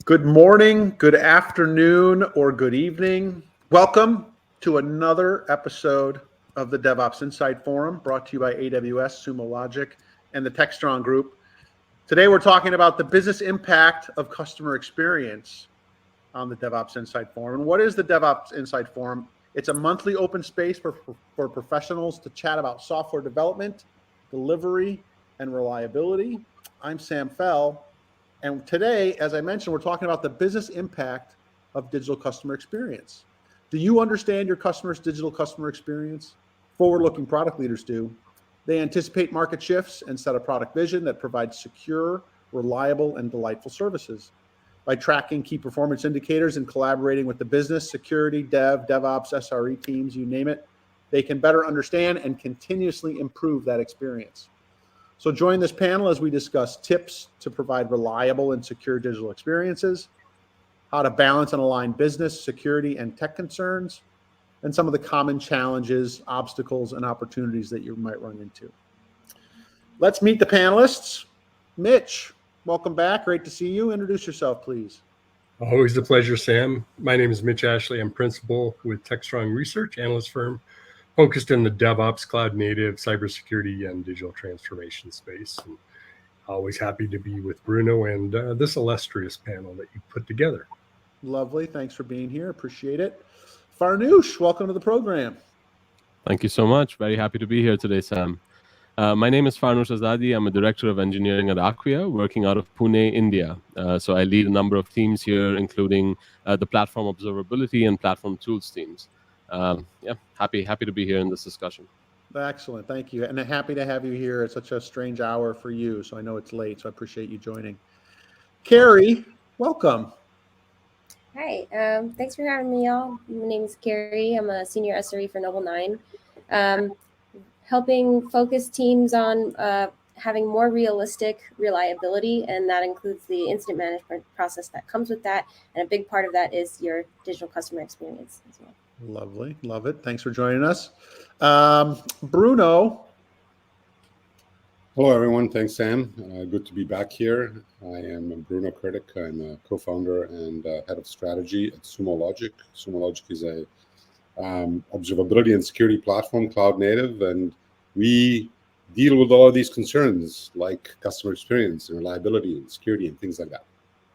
Good morning, good afternoon, or good evening. Welcome to another episode of the DevOps Insight Forum brought to you by AWS, Sumo Logic, and the Techstrong Group. Today we're talking about the business impact of customer experience on the DevOps Insight Forum. And what is the DevOps Insight Forum? It's a monthly open space for professionals to chat about software development, delivery, and reliability. I'm Sam Fell. And today, as I mentioned, we're talking about the business impact of digital customer experience. Do you understand your customer's digital customer experience? Forward-looking product leaders do. They anticipate market shifts and set a product vision that provides secure, reliable, and delightful services. By tracking key performance indicators and collaborating with the business, security, DevOps, SRE teams, you name it, they can better understand and continuously improve that experience. So join this panel as we discuss tips to provide reliable and secure digital experiences, how to balance and align business, security, and tech concerns, and some of the common challenges, obstacles, and opportunities that you might run into. Let's meet the panelists. Mitch, welcome back. Great to see you. Introduce yourself, please. Always a pleasure, Sam. My name is Mitch Ashley. I'm principal with Techstrong Research Analyst Firm, focused in the DevOps, cloud native, cybersecurity, and digital transformation space. And always happy to be with Bruno and this illustrious panel that you put together. Lovely. Thanks for being here. Appreciate it. Farnoosh, welcome to the program. Thank you so much. Very happy to be here today, Sam. My name is Farnoosh Azadi. I'm a director of engineering at Acquia, working out of Pune, India. So I lead a number of teams here, including the platform observability and platform tools teams. Happy to be here in this discussion. Excellent. Thank you. And happy to have you here at such a strange hour for you. So I know it's late, so I appreciate you joining. Carrie, welcome. Hi. Thanks for having me, y'all. My name is Carrie. I'm a senior SRE for Noble 9, helping focus teams on having more realistic reliability, and that includes the incident management process that comes with that. And a big part of that is your digital customer experience as well. Lovely. Love it. Thanks for joining us. Bruno. Hello, everyone. Thanks, Sam. Good to be back here. I am Bruno Kurtik. I'm a co-founder and head of strategy at Sumo Logic. Sumo Logic is a observability and security platform, cloud native, and we deal with all of these concerns like customer experience and reliability and security and things like that.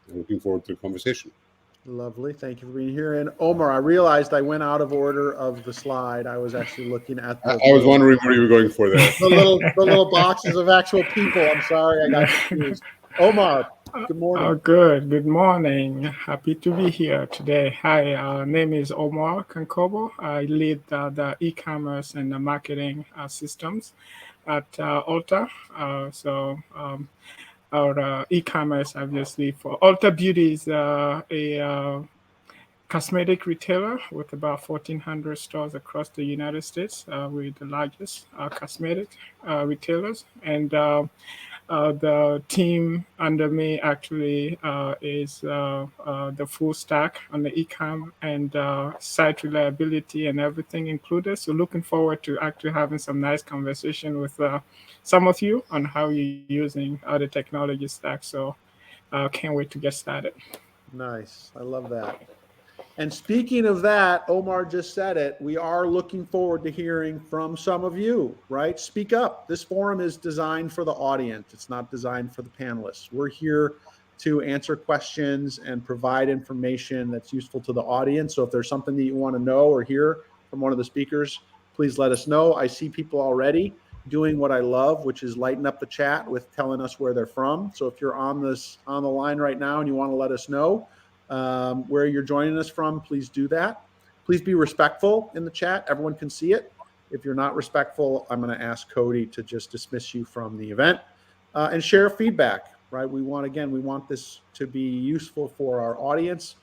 I'm looking forward to the conversation. Lovely. Thank you for being here. And Omar, I realized I went out of order of the slide. I was actually looking at I was wondering where you were going for there. the little boxes of actual people. I'm sorry, I got confused. Omar, good morning. Good. Good morning. Happy to be here today. Hi, name is Omar Kankobo. I lead the e-commerce and the marketing systems at Ulta. Our e-commerce, obviously, for Ulta Beauty is a cosmetic retailer with about 1,400 stores across the United States. We're the largest cosmetic retailers. And the team under me actually is the full stack on the e-com and site reliability and everything included. So looking forward to actually having some nice conversation with some of you on how you're using the technology stack. So can't wait to get started. Nice. I love that. And speaking of that, Omar just said it. We are looking forward to hearing from some of you, right? Speak up. This forum is designed for the audience. It's not designed for the panelists. We're here to answer questions and provide information that's useful to the audience. So if there's something that you want to know or hear from one of the speakers, please let us know. I see people already doing what I love, which is lighting up the chat with telling us where they're from. So if you're on the line right now and you want to let us know where you're joining us from, please do that. Please be respectful in the chat. Everyone can see it. If you're not respectful, I'm going to ask Cody to just dismiss you from the event and share feedback, right? We want this to be useful for our audience.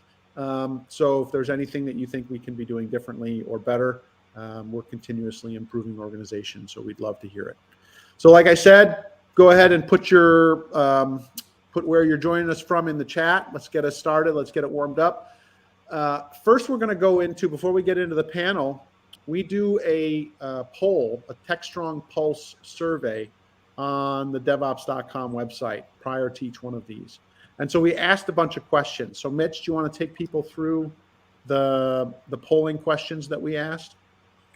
So if there's anything that you think we can be doing differently or better, we're continuously improving organization. So we'd love to hear it. So like I said, go ahead and put where you're joining us from in the chat. Let's get us started. Let's get it warmed up. First, we're going to go into, before we get into the panel, we do a poll, a Techstrong Pulse survey on the DevOps.com website prior to each one of these. And so we asked a bunch of questions. So Mitch, do you want to take people through the polling questions that we asked?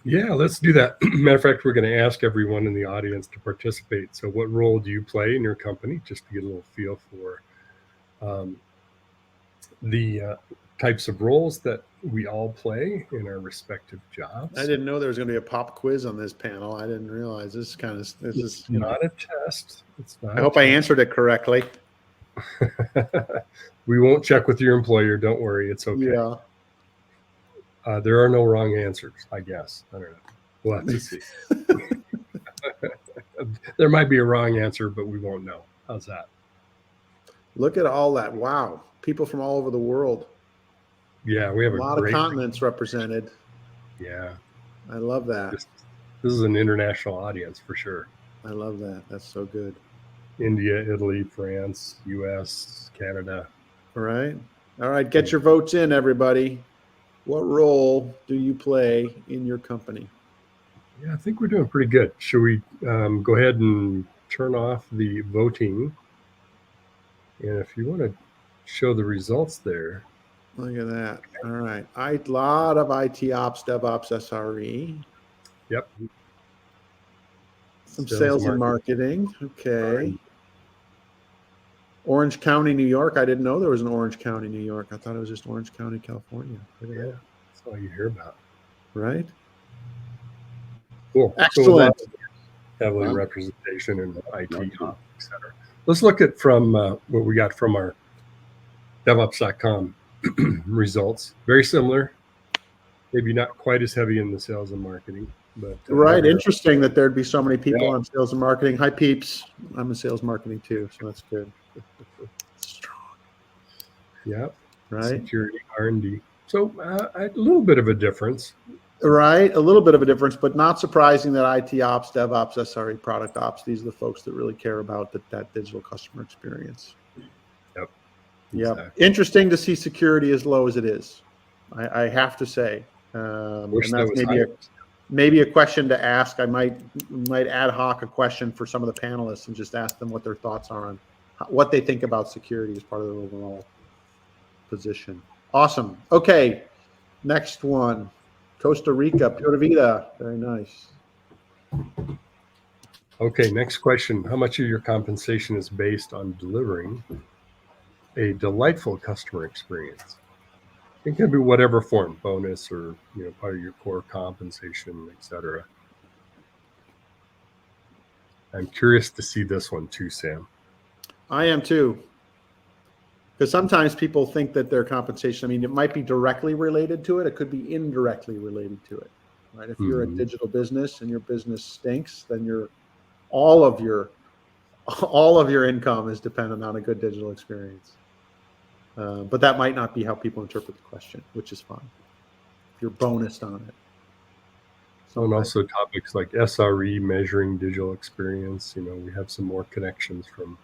Yeah, let's do that. Matter of fact, we're going to ask everyone in the audience to participate. So what role do you play in your company? Just to get a little feel for the types of roles that we all play in our respective jobs. I didn't know there was going to be a pop quiz on this panel. I didn't realize this is not a test. It's not. I hope I answered it correctly. We won't check with your employer. Don't worry. It's okay. Yeah. There are no wrong answers, I guess. I don't know. We'll have to see. There might be a wrong answer, but we won't know. How's that? Look at all that. Wow. People from all over the world. Yeah, we have a lot of continents represented. Yeah. I love that. This is an international audience for sure. I love that. That's so good. India, Italy, France, US, Canada. All right. All right. Get your votes in, everybody. What role do you play in your company? Yeah, I think we're doing pretty good. Should we go ahead and turn off the voting? And if you want to show the results there. Look at that. All right. A lot of IT ops, DevOps, SRE. Yep. Some sales and marketing. Okay. Orange County, New York. I didn't know there was an Orange County, New York. I thought it was just Orange County, California. Look at that. That's all you hear about. Right? Cool. Excellent. So heavily representation in IT, etc. Let's look at from what we got from our DevOps.com results. Very similar. Maybe not quite as heavy in the sales and marketing, but right. Interesting that there'd be so many people on sales and marketing. Hi, peeps. I'm in sales marketing too, so that's good. Strong. Yeah. Right. Security, R&D. So a little bit of a difference. Right. A little bit of a difference, but not surprising that IT ops, DevOps, SRE, product ops, these are the folks that really care about that digital customer experience. Yep. Yep. Exactly. Interesting to see security as low as it is. I have to say. And that's maybe a question to ask. I might ad hoc a question for some of the panelists and just ask them what their thoughts are on what they think about security as part of their overall position. Awesome. Okay. Next one. Costa Rica, Pura Vida. Very nice. Okay, next question. How much of your compensation is based on delivering a delightful customer experience? It can be whatever form, bonus or part of your core compensation, etc. I'm curious to see this one too, Sam. I am too. Because sometimes people think that their compensation, it might be directly related to it. It could be indirectly related to it, right? If you're a digital business and your business stinks, then all of your income is dependent on a good digital experience. But that might not be how people interpret the question, which is fine. If you're bonused on it. So, and also topics like SRE, measuring digital experience. We have some more connections from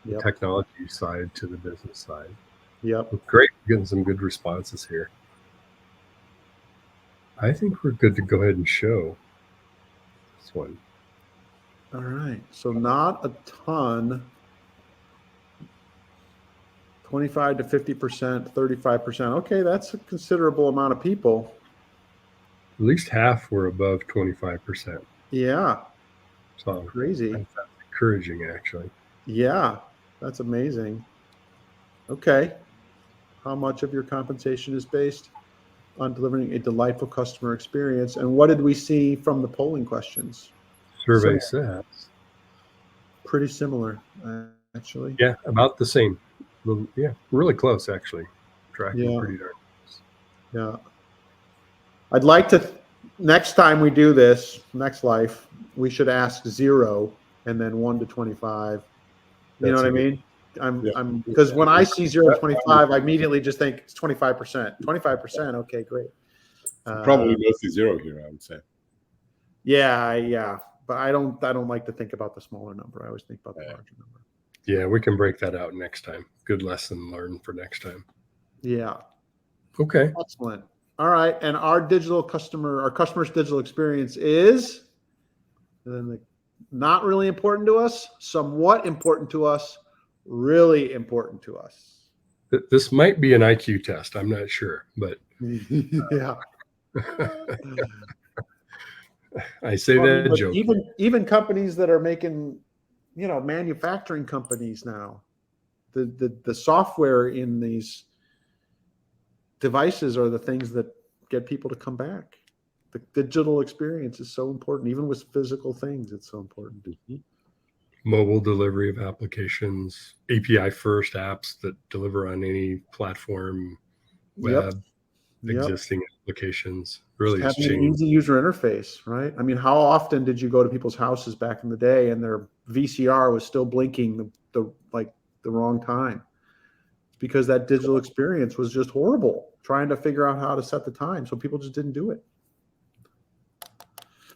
the technology side to the business side. Yep. Great. Getting some good responses here. I think we're good to go ahead and show this one. All right. So not a ton. 25 to 50%, 35%. Okay, that's a considerable amount of people. At least half were above 25%. Yeah. So crazy. That's encouraging, actually. Yeah, that's amazing. Okay. How much of your compensation is based on delivering a delightful customer experience? And what did we see from the polling questions? Survey says. Pretty similar, actually. Yeah, about the same. Yeah, really close, actually. Tracking pretty darn close. Yeah. I'd like to, next time we do this, next life, we should ask 0 and then 1 to 25. You know what I mean? Because when I see 0 to 25, I immediately just think it's 25%. 25%, okay, great. Probably mostly 0 here, I would say. Yeah. But I don't like to think about the smaller number. I always think about the larger number. Yeah, we can break that out next time. Good lesson learned for next time. Yeah. Okay. Excellent. All right. And our customer's digital experience is, and then not really important to us, somewhat important to us, really important to us. This might be an IQ test. I'm not sure, but Yeah. I say Well, I mean, that but joke. even companies that are making, manufacturing companies now, the software in these devices are the things that get people to come back. The digital experience is so important, even with physical things. It's so important. Mobile delivery of applications, API first apps that deliver on any platform, web, Yep. existing applications. Really, it's Having an changed. easy user interface, right? I mean, how often did you go to people's houses back in the day and their VCR was still blinking the wrong time? It's because that digital experience was just horrible, trying to figure out how to set the time. So people just didn't do it.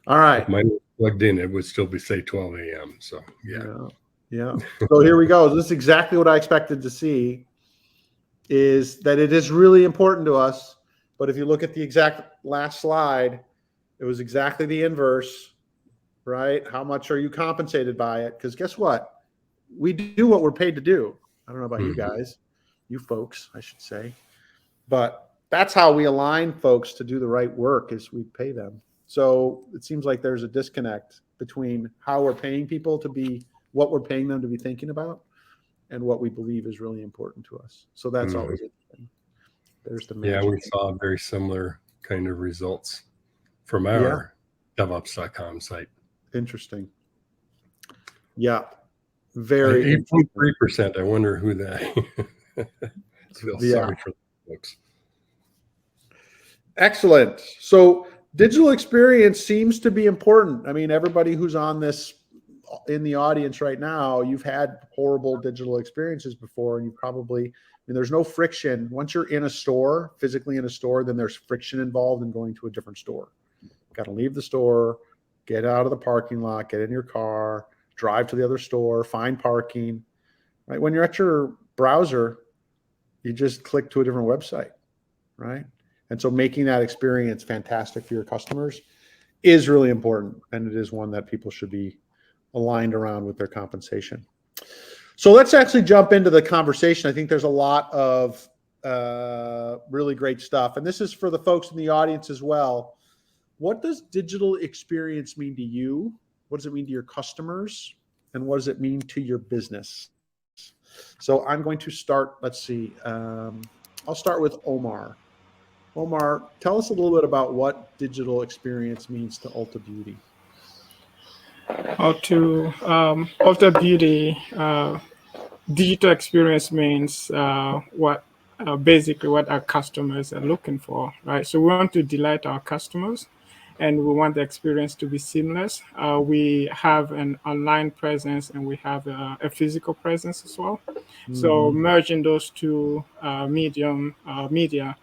All right. If mine was plugged in, it would still be say 12 a.m. So Yeah. So here we go. This is exactly what I expected to see, is that it is really important to us. But if you look at the exact last slide, it was exactly the inverse, right? How much are you compensated by it? Because guess what? We do what we're paid to do. I don't know about you guys, you folks, I should say. But that's how we align folks to do the right work, is we pay them. So it seems like there's a disconnect between how we're paying people to be, what we're paying them to be thinking about, and what we believe is really important to us. So that's always interesting. There's the magic. Yeah, we saw very similar kind of results from our DevOps.com site. Interesting. Yeah. Very 8.3%. I wonder who that. I feel sorry for the folks. Excellent. So digital experience seems to be important. I mean, everybody who's on this in the audience right now, you've had horrible digital experiences before, and you probably, I mean, there's no friction. Once you're in a store, physically in a store, then there's friction involved in going to a different store. Got to leave the store, get out of the parking lot, get in your car, drive to the other store, find parking, right? When you're at your browser, you just click to a different website, right? And so making that experience fantastic for your customers is really important. And it is one that people should be aligned around with their compensation. So let's actually jump into the conversation. I think there's a lot of really great stuff. And this is for the folks in the audience as well. What does digital experience mean to you? What does it mean to your customers? And what does it mean to your business? So I'm going to start, let's see. I'll start with Omar. Omar, tell us a little bit about what digital experience means to Ulta Beauty. Ulta Beauty, digital experience means basically what our customers are looking for, right? So we want to delight our customers, and we want the experience to be seamless. We have an online presence, and we have a physical presence as well. Mm-hmm. So merging those two media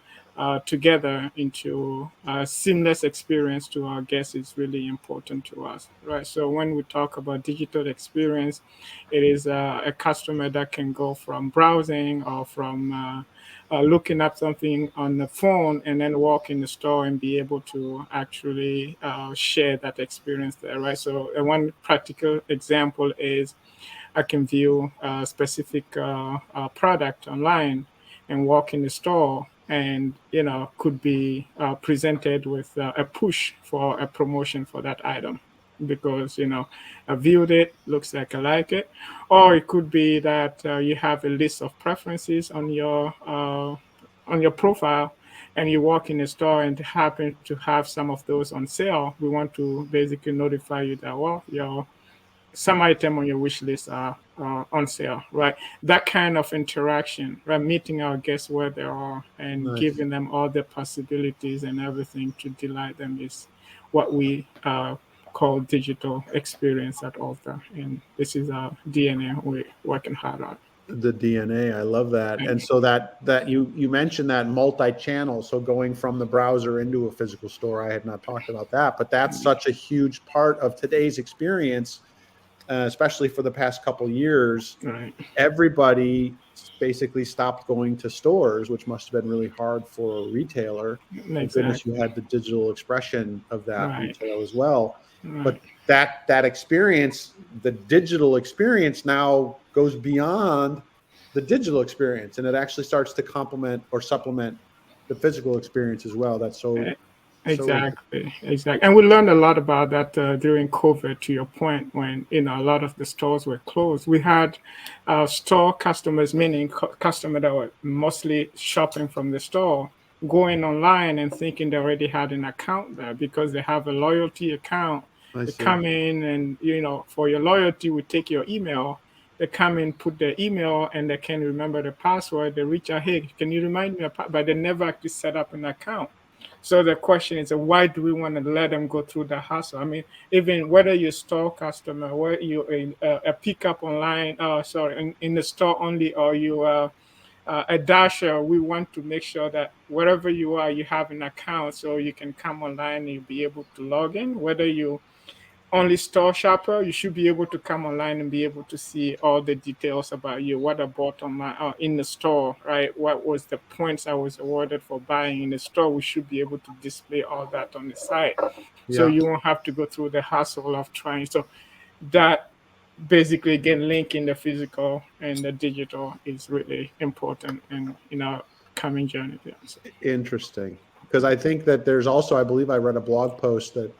together into a seamless experience to our guests is really important to us, right? So when we talk about digital experience, it is a customer that can go from browsing or from looking up something on the phone and then walk in the store and be able to actually share that experience there, right? So one practical example is I can view a specific product online and walk in the store, and could be presented with a push for a promotion for that item because I viewed it, looks like I like it. Or it could be that you have a list of preferences on your profile, and you walk in the store and happen to have some of those on sale. We want to basically notify you that some item on your wish list are on sale, right? That kind of interaction, right? Meeting our guests where they are and giving them all the possibilities and everything to delight them is what we call digital experience at Ulta. And this is our DNA we're working hard on. The DNA, I love that. And so that you mentioned that multi-channel, so going from the browser into a physical store, I had not talked about that, but that's such a huge part of today's experience. Especially for the past couple of years, right. Everybody basically stopped going to stores, which must have been really hard for a retailer. Exactly. Thank goodness you had the digital expression of that retail as well. Right. that experience, the digital experience, now goes beyond the digital experience, and it actually starts to complement or supplement the physical experience as well. That's so Exactly. And we learned a lot about that during COVID, to your point, when, a lot of the stores were closed. We had store customers, meaning customers that were mostly shopping from the store, going online and thinking they already had an account there because they have a loyalty account. I They see. come in and, for your loyalty, we take your email. They come in, put their email, and they can remember the password. They reach out, hey, can you remind me? But they never actually set up an account. So the question is, why do we want to let them go through the hassle? I mean, even whether you're a store customer, whether you're a pickup online, in the store only, or you are a dasher, we want to make sure that wherever you are, you have an account so you can come online and you'll be able to log in. Whether you only store shopper, you should be able to come online and be able to see all the details about you, what I bought online in the store, right? What was the points I was awarded for buying in the store? We should be able to display all that on the site, so you won't have to go through the hassle of trying. So that basically, again, linking the physical and the digital is really important in our coming journey. So. Interesting. Because I think that there's also, I believe I read a blog post that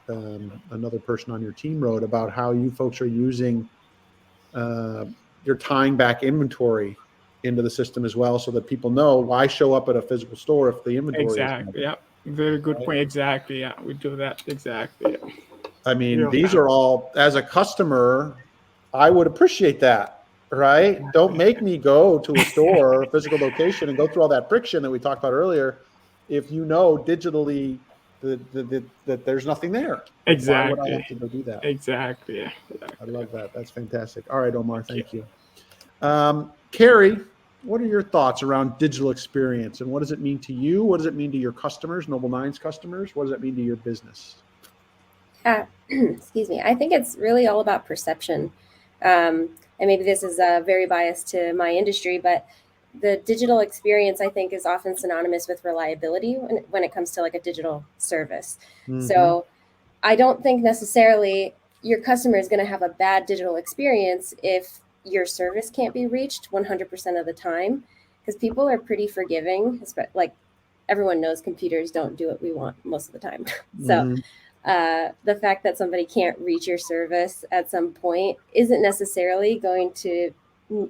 another person on your team wrote about how you folks are using, you're tying back inventory into the system as well, so that people know, why show up at a physical store if the inventory Exactly. Yeah. Very good point. Exactly. Yeah. We do that. Exactly. Yeah. I mean, these are all, as a customer, I would appreciate that, right? Don't make me go to a store or a physical location and go through all that friction that we talked about earlier if digitally that there's nothing there. Why would I have to go do that? Exactly. Yeah. I love that. That's fantastic. All right, Omar, thank you. Carrie, what are your thoughts around digital experience, and what does it mean to you? What does it mean to your customers, Noble Nine's customers? What does it mean to your business? Excuse me. I think it's really all about perception. And maybe this is very biased to my industry, but the digital experience, I think, is often synonymous with reliability when it comes to like a digital service. Mm-hmm. So I don't think necessarily your customer is going to have a bad digital experience if your service can't be reached 100% of the time, because people are pretty forgiving. Like, everyone knows computers don't do what we want most of the time. So the fact that somebody can't reach your service at some point isn't necessarily going to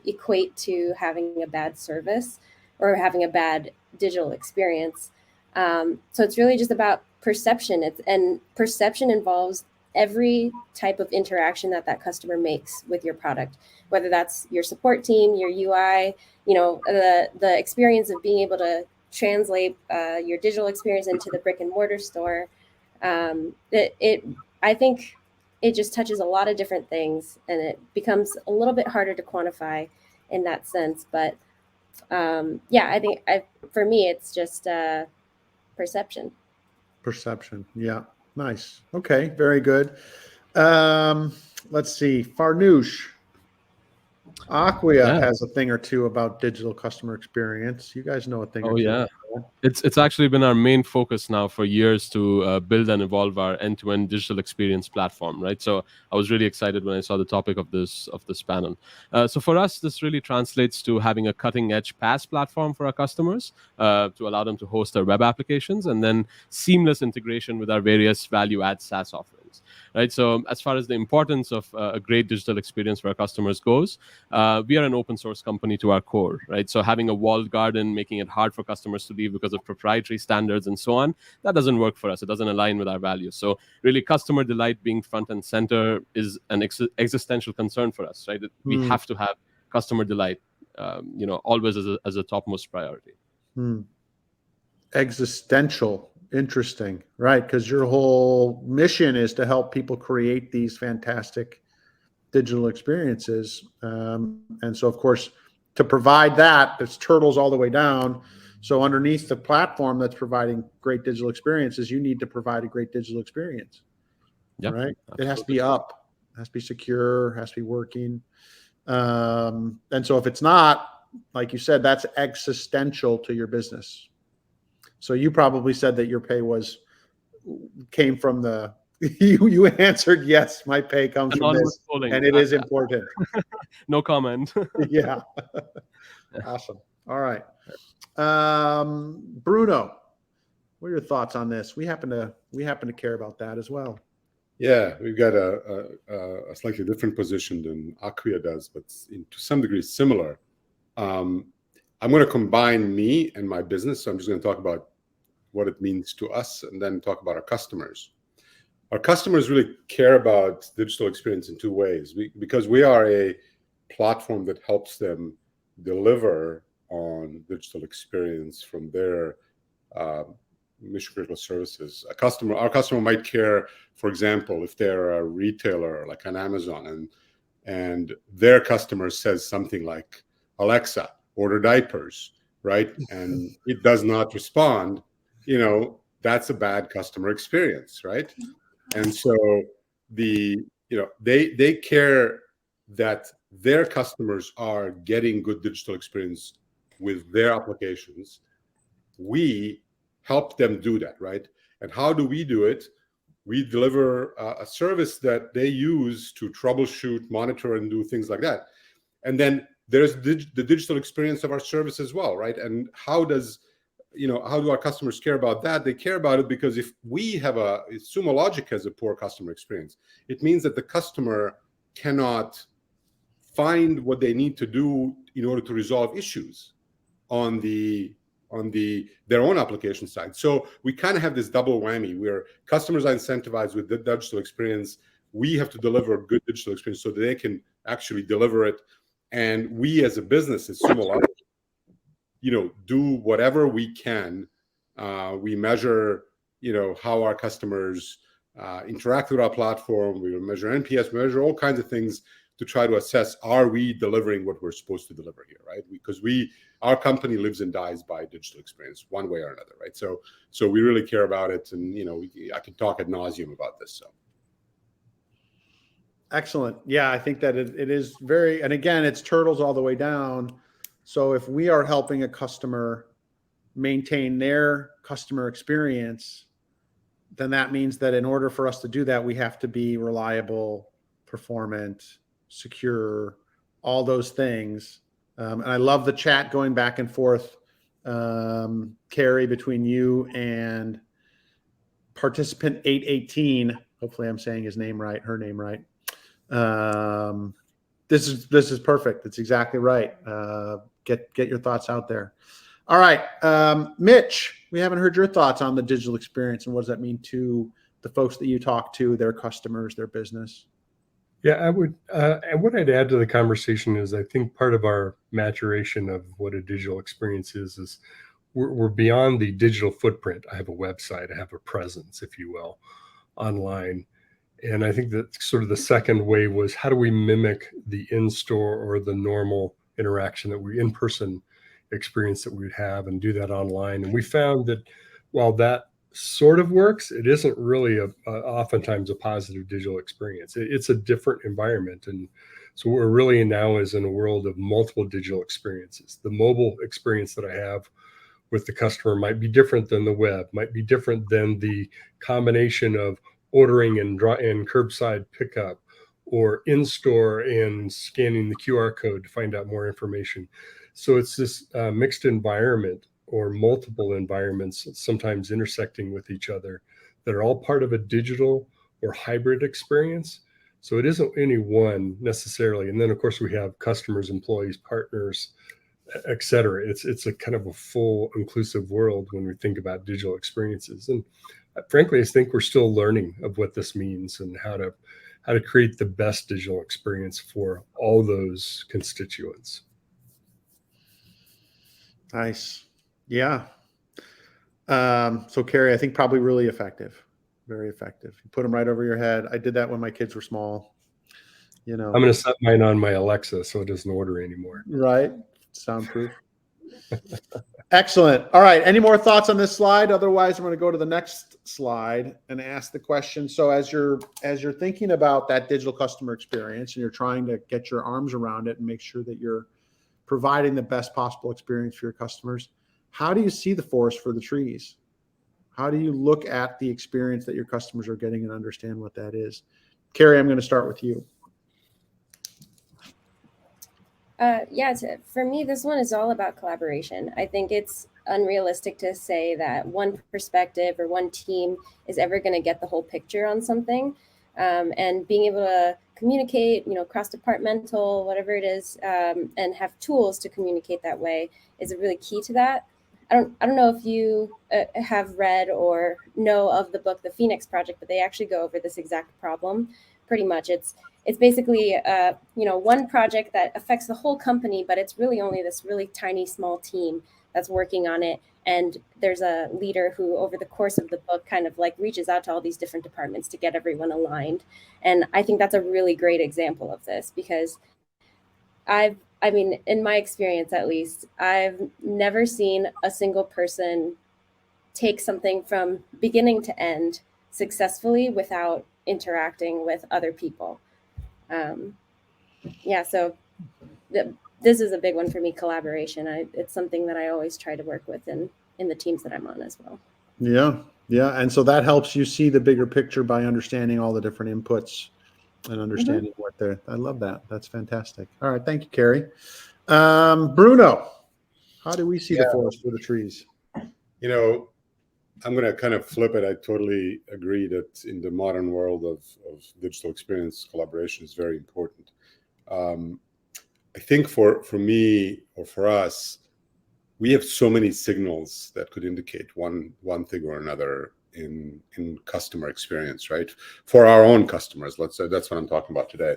equate to having a bad service or having a bad digital experience. So it's really just about perception. And perception involves every type of interaction that customer makes with your product, whether that's your support team, your UI, the experience of being able to translate your digital experience into the brick and mortar store. I think it just touches a lot of different things, and it becomes a little bit harder to quantify in that sense. But I think for me, it's just perception. Perception. Yeah. Nice. Okay. Very good. Let's see. Farnoosh. Acquia has a thing or two about digital customer experience. You guys know a thing or two. Yeah. It's actually been our main focus now for years to build and evolve our end-to-end digital experience platform, right? So I was really excited when I saw the topic of this panel. So for us, this really translates to having a cutting-edge PaaS platform for our customers to allow them to host their web applications, and then seamless integration with our various value-add SaaS offerings, right? So as far as the importance of a great digital experience for our customers goes, we are an open source company to our core, right? So having a walled garden, making it hard for customers to leave because of proprietary standards and so on, that doesn't work for us. It doesn't align with our values. So really, customer delight being front and center is an existential concern for us, right? We have to have customer delight, always as a topmost priority. Existential. Interesting, right? Because your whole mission is to help people create these fantastic digital experiences. And so, of course, to provide that, it's turtles all the way down. So underneath the platform that's providing great digital experiences, you need to provide a great digital experience, right? Absolutely. It has to be up, it has to be secure, it has to be working. And so if it's not, like you said, that's existential to your business. So you probably said that your pay came from the You answered yes. My pay comes from Anonymous this, polling. and it is important. No comment. Yeah. Awesome. All right. Bruno, what are your thoughts on this? We happen to care about that as well. Yeah, we've got a slightly different position than Acquia does, but to some degree similar. I'm going to combine me and my business. So I'm just going to talk about what it means to us and then talk about our customers. Our customers really care about digital experience in two ways. Because we are a platform that helps them deliver on digital experience from their mission critical services. Our customer might care, for example, if they're a retailer like an Amazon, and their customer says something like, Alexa, order diapers, right? And it does not respond, that's a bad customer experience, right? And so they care that their customers are getting good digital experience with their applications. We help them do that, right? And how do we do it? We deliver a service that they use to troubleshoot, monitor, and do things like that. And then there's the digital experience of our service as well, right? And how do our customers care about that? They care about it because if Sumo Logic has a poor customer experience, it means that the customer cannot find what they need to do in order to resolve issues on their own application side. So we kind of have this double whammy where customers are incentivized with the digital experience. We have to deliver good digital experience so that they can actually deliver it. And we as a business, as Sumo Logic, do whatever we can. We measure, how our customers interact with our platform. We measure NPS, we measure all kinds of things to try to assess, are we delivering what we're supposed to deliver here, right? Because our company lives and dies by digital experience one way or another, right? So we really care about it, and I can talk ad nauseum about this. So excellent. Yeah, I think that it is very, and again, it's turtles all the way down. So if we are helping a customer maintain their customer experience, then that means that in order for us to do that, we have to be reliable, performant, secure, all those things. And I love the chat going back and forth, Carrie, between you and participant 818. Hopefully I'm saying his name right, her name right. This is perfect. It's exactly right. Get your thoughts out there. All right. Mitch, we haven't heard your thoughts on the digital experience and what does that mean to the folks that you talk to, their customers, their business? Yeah, I would. And what I'd add to the conversation is I think part of our maturation of what a digital experience is we're beyond the digital footprint. I have a website, I have a presence, if you will, online. And I think that sort of the second way was how do we mimic the in-store or the normal interaction in-person experience that we'd have and do that online. And we found that while that sort of works, it isn't really oftentimes a positive digital experience. It's a different environment. And so what we're really now is in a world of multiple digital experiences. The mobile experience that I have with the customer might be different than the web, might be different than the combination of ordering and curbside pickup or in-store and scanning the QR code to find out more information. So it's this mixed environment or multiple environments, sometimes intersecting with each other, that are all part of a digital or hybrid experience. So it isn't any one necessarily. And then of course we have customers, employees, partners, et cetera. It's a kind of a full inclusive world when we think about digital experiences. And frankly, I think we're still learning of what this means and how to create the best digital experience for all those constituents. Nice. Yeah. So Carrie, I think probably really effective, very effective. You put them right over your head. I did that when my kids were small, I'm going to set mine on my Alexa so it doesn't order anymore. Right. Soundproof. Excellent. All right. Any more thoughts on this slide? Otherwise, I'm going to go to the next slide and ask the question. So as you're thinking about that digital customer experience and you're trying to get your arms around it and make sure that you're providing the best possible experience for your customers, how do you see the forest for the trees? How do you look at the experience that your customers are getting and understand what that is? Carrie, I'm going to start with you. For me, this one is all about collaboration. I think it's unrealistic to say that one perspective or one team is ever going to get the whole picture on something. And being able to communicate, cross-departmental, whatever it is, and have tools to communicate that way is really key to that. I don't know if you have read or know of the book, The Phoenix Project, but they actually go over this exact problem. Pretty much, it's basically one project that affects the whole company, but it's really only this really tiny small team that's working on it. And there's a leader who, over the course of the book, kind of like reaches out to all these different departments to get everyone aligned. And I think that's a really great example of this, because in my experience, at least, I've never seen a single person take something from beginning to end successfully without interacting with other people. So this is a big one for me, collaboration. It's something that I always try to work with in the teams that I'm on as well. Yeah. And so that helps you see the bigger picture by understanding all the different inputs and understanding what they're. I love that. That's fantastic. All right. Thank you, Carrie. Bruno, how do we see the forest for the trees? I'm going to kind of flip it. I totally agree that in the modern world of digital experience, collaboration is very important. I think for me or for us, we have so many signals that could indicate one thing or another in customer experience, right? For our own customers, let's say, that's what I'm talking about today.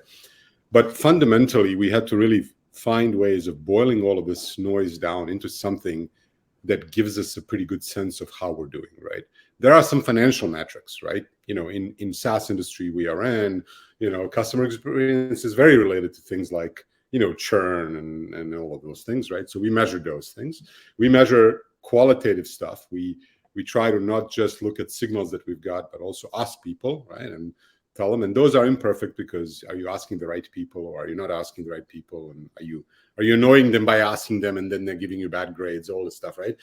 But fundamentally, we had to really find ways of boiling all of this noise down into something that gives us a pretty good sense of how we're doing, right? There are some financial metrics, right? In SaaS industry we are in, customer experience is very related to things like, churn and all of those things, right? So we measure those things. We measure qualitative stuff. We try to not just look at signals that we've got, but also ask people, right? And tell them, and those are imperfect because are you asking the right people or are you not asking the right people? And are you annoying them by asking them and then they're giving you bad grades, all this stuff, right?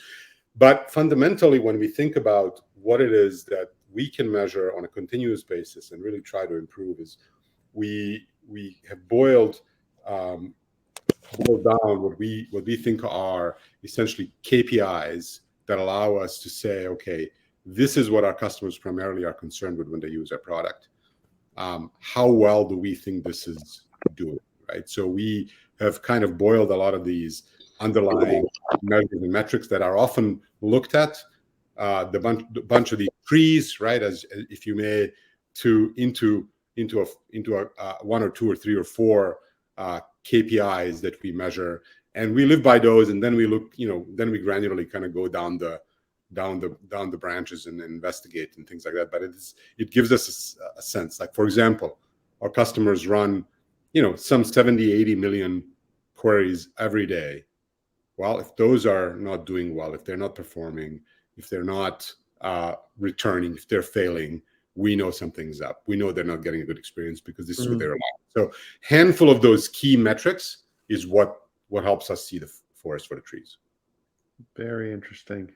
But fundamentally, when we think about what it is that we can measure on a continuous basis and really try to improve, is we have boiled down what we think are essentially KPIs that allow us to say, okay, this is what our customers primarily are concerned with when they use our product. How well do we think this is doing, right? So we have kind of boiled a lot of these underlying measures and metrics that are often looked at, the bunch of these trees, right? As if you may, into a one or two or three or four KPIs that we measure, and we live by those, and then we look, then we granularly kind of go down the branches and investigate and things like that. But it gives us a sense. Like, for example, our customers run, some 70, 80 million queries every day. Well, if those are not doing well, if they're not performing, if they're not returning, if they're failing, we know something's up. We know they're not getting a good experience because this is what they're about. So handful of those key metrics is what helps us see the forest for the trees. Very interesting.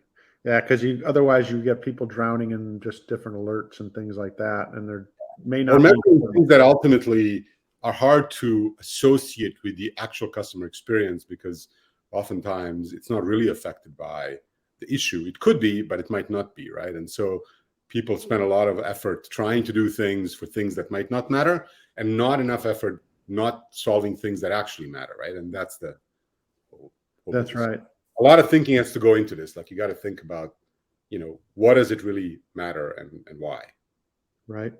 Yeah, because otherwise you get people drowning in just different alerts and things like that, and there may not be things that ultimately are hard to associate with the actual customer experience, because oftentimes it's not really affected by the issue. It could be, but it might not be, right? And so people spend a lot of effort trying to do things for things that might not matter, and not enough effort not solving things that actually matter, right? And that's the that's right. A lot of thinking has to go into this. Like, you got to think about, what does it really matter and why? Right.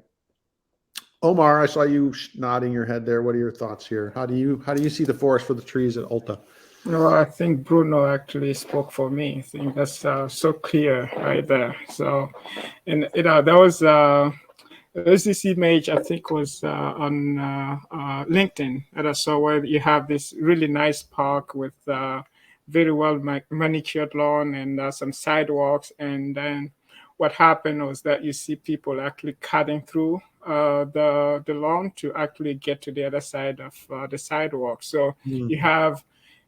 Omar, I saw you nodding your head there. What are your thoughts here? How do you see the forest for the trees at Ulta? No, I think Bruno actually spoke for me. I think that's so clear right there. So, and there was there's this image, I think was on LinkedIn, that I saw, where you have this really nice park with very well manicured lawn and some sidewalks, and then what happened was that you see people actually cutting through the lawn to actually get to the other side of the sidewalk. So you have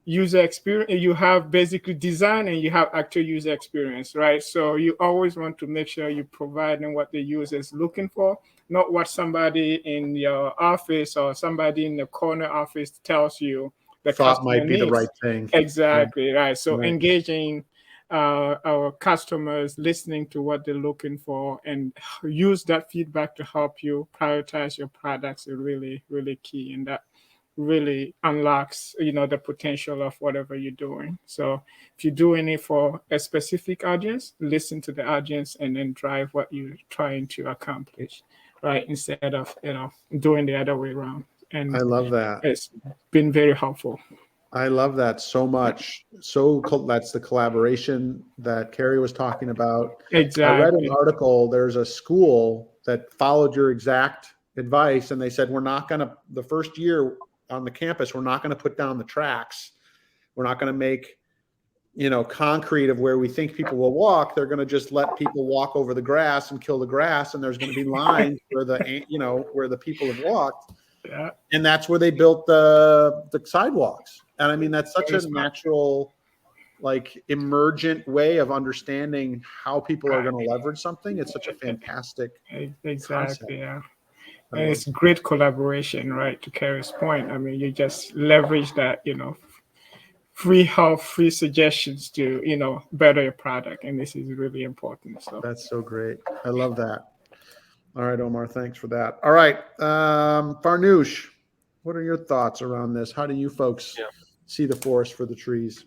user experience, you have basically design and you have actual user experience, right? So you always want to make sure you provide them what the user is looking for, not what somebody in your office or somebody in the corner office tells you the Thought customer might be the needs. right thing. Exactly, right. So Right. engaging our customers, listening to what they're looking for, and use that feedback to help you prioritize your products is really, really key. And that really unlocks, the potential of whatever you're doing. So if you're doing it for a specific audience, listen to the audience and then drive what you're trying to accomplish, right? Instead of, doing the other way around. And I love that. it's been very helpful. I love that so much. That's the collaboration that Carrie was talking about. I read an Exactly. article. There's a school that followed your exact advice, and they said, the first year on the campus, we're not going to put down the tracks. We're not going to make, concrete of where we think people will walk. They're going to just let people walk over the grass and kill the grass. And there's going to be lines where where the people have walked. Yeah. And that's where they built the sidewalks. And I mean, that's such a natural, like, emergent way of understanding how people are going to leverage something. It's such a fantastic Exactly. concept. Yeah. And it's great collaboration, right? To Carrie's point. I mean, you just leverage that, free help, free suggestions to, better your product. And this is really important. So that's so great. I love that. All right, Omar, thanks for that. All right. Farnoosh, what are your thoughts around this? How do you folks see the forest for the trees?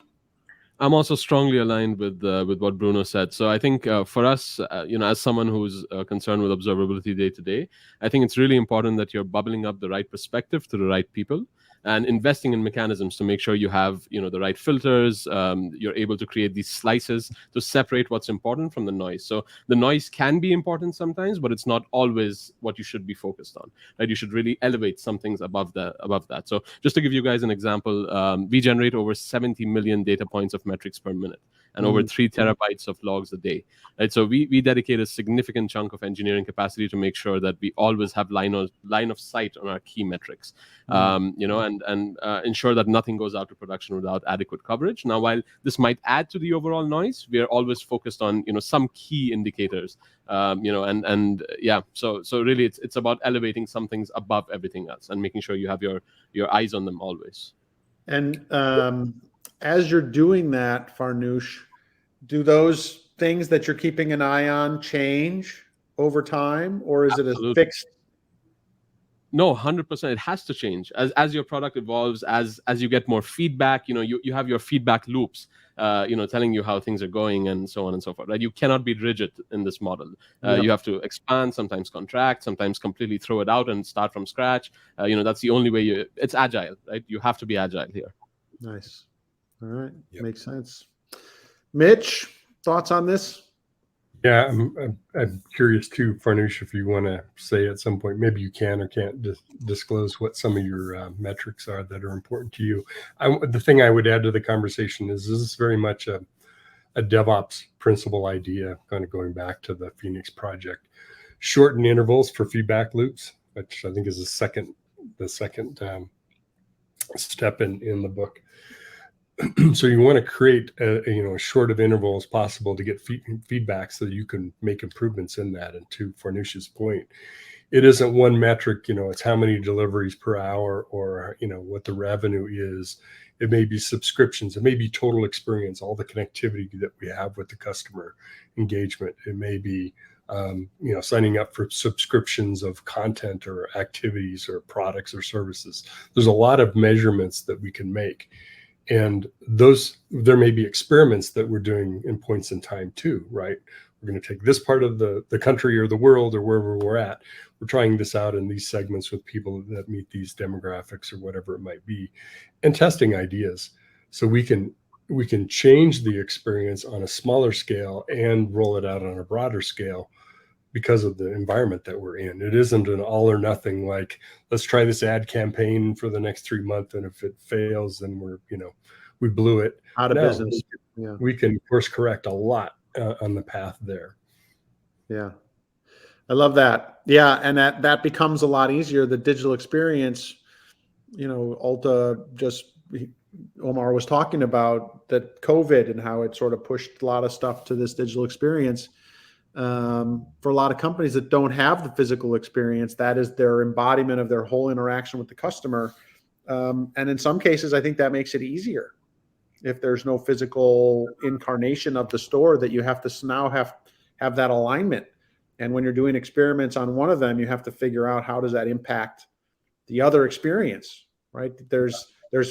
I'm also strongly aligned with what Bruno said. So I think for us, as someone who's concerned with observability day to day, I think it's really important that you're bubbling up the right perspective to the right people and investing in mechanisms to make sure you have the right filters. You're able to create these slices to separate what's important from the noise. So the noise can be important sometimes, but it's not always what you should be focused on, right? You should really elevate some things above that. So just to give you guys an example, we generate over 70 million data points of metrics per minute and over 3 terabytes of logs a day, right? So we dedicate a significant chunk of engineering capacity to make sure that we always have line of sight on our key metrics, and ensure that nothing goes out to production without adequate coverage. Now, while this might add to the overall noise, we are always focused on some key indicators, so really it's about elevating some things above everything else and making sure you have your eyes on them always. And as you're doing that, Farnoosh, do those things that you're keeping an eye on change over time, or is Absolutely. it a fixed? No, 100%. It has to change as your product evolves, as you get more feedback. You have your feedback loops, telling you how things are going and so on and so forth. Right? You cannot be rigid in this model. You have to expand, sometimes contract, sometimes completely throw it out and start from scratch. That's the only way it's agile, right? You have to be agile here. Nice. All right. Yep. Makes sense. Mitch, thoughts on this? Yeah, I'm curious too, Farnoosh, if you want to say at some point, maybe you can or can't disclose what some of your metrics are that are important to you. The thing I would add to the conversation is this is very much a DevOps principle idea, kind of going back to the Phoenix project. Shorten intervals for feedback loops, which I think is the second step in the book. So you want to create as short of interval as possible to get feedback so that you can make improvements in that. And to Farnoosh's point, it isn't one metric, it's how many deliveries per hour or, what the revenue is. It may be subscriptions. It may be total experience, all the connectivity that we have with the customer engagement. It may be, signing up for subscriptions of content or activities or products or services. There's a lot of measurements that we can make. And there may be experiments that we're doing in points in time too, right? We're going to take this part of the country or the world or wherever we're at. We're trying this out in these segments with people that meet these demographics or whatever it might be, and testing ideas. So we can change the experience on a smaller scale and roll it out on a broader scale because of the environment that we're in. It isn't an all or nothing, like, let's try this ad campaign for the next 3 months. And if it fails, then we blew it. Out of business. We can course correct a lot on the path there. Yeah. I love that. Yeah. And that becomes a lot easier. The digital experience, Ulta just Omar was talking about, that COVID and how it sort of pushed a lot of stuff to this digital experience. For a lot of companies that don't have the physical experience, that is their embodiment of their whole interaction with the customer. And in some cases, I think that makes it easier if there's no physical incarnation of the store, that you have to now have that alignment. And when you're doing experiments on one of them, you have to figure out how does that impact the other experience, right? There's